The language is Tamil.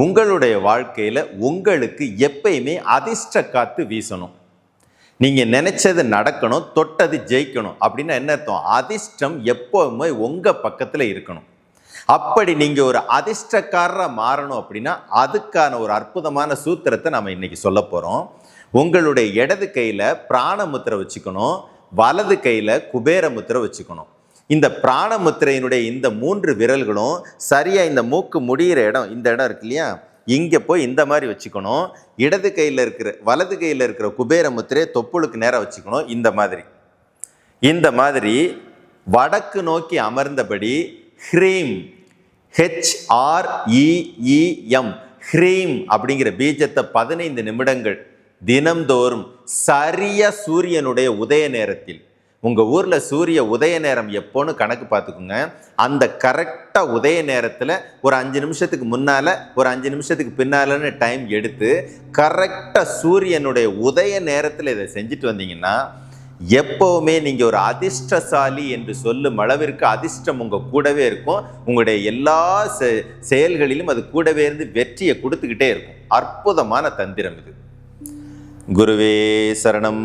உங்களுடைய வாழ்க்கையில் உங்களுக்கு எப்பயுமே அதிர்ஷ்ட காத்து வீசணும். நீங்கள் நினைச்சது நடக்கணும், தொட்டது ஜெயிக்கணும் அப்படின்னா என்ன அர்த்தம்? அதிர்ஷ்டம் எப்பவுமே உங்கள் பக்கத்தில் இருக்கணும். அப்படி நீங்கள் ஒரு அதிர்ஷ்டக்காரராக மாறணும் அப்படின்னா அதுக்கான ஒரு அற்புதமான சூத்திரத்தை நம்ம இன்னைக்கு சொல்ல போகிறோம். உங்களுடைய இடது கையில் பிராணமுத்திரை வச்சுக்கணும், வலது கையில் குபேர முத்திரை வச்சுக்கணும். இந்த பிராணமுத்திரையினுடைய இந்த 3 விரல்களும் சரியாக இந்த மூக்கு முடிகிற இடம், இந்த இடம் இருக்கு இல்லையா, இங்கே போய் இந்த மாதிரி வச்சுக்கணும். இடது கையில் இருக்கிற வலது கையில் இருக்கிற குபேர முத்திரையை தொப்புளுக்கு நேராக வச்சுக்கணும். இந்த மாதிரி வடக்கு நோக்கி அமர்ந்தபடி ஹ்ரீம், HREEM, ஹ்ரீம் அப்படிங்கிற பீஜத்தை 15 நிமிடங்கள் தினம்தோறும் சரியா சூரியனுடைய உதய நேரத்தில், உங்கள் ஊரில் சூரிய உதய நேரம் எப்போன்னு கணக்கு பார்த்துக்குங்க. அந்த கரெக்டாக உதய நேரத்தில் ஒரு 5 நிமிஷத்துக்கு முன்னால் ஒரு 5 நிமிஷத்துக்கு பின்னாலன்னு டைம் எடுத்து கரெக்டாக சூரியனுடைய உதய நேரத்தில் இதை செஞ்சுட்டு வந்தீங்கன்னா எப்போவுமே நீங்கள் ஒரு அதிர்ஷ்டசாலி என்று சொல்லும் அளவிற்கு அதிர்ஷ்டம் உங்கள் கூடவே இருக்கும். உங்களுடைய எல்லா செயல்களிலும் அது கூடவே இருந்து வெற்றியை கொடுத்துக்கிட்டே இருக்கும். அற்புதமான தந்திரம் இது. குருவே சரணம்.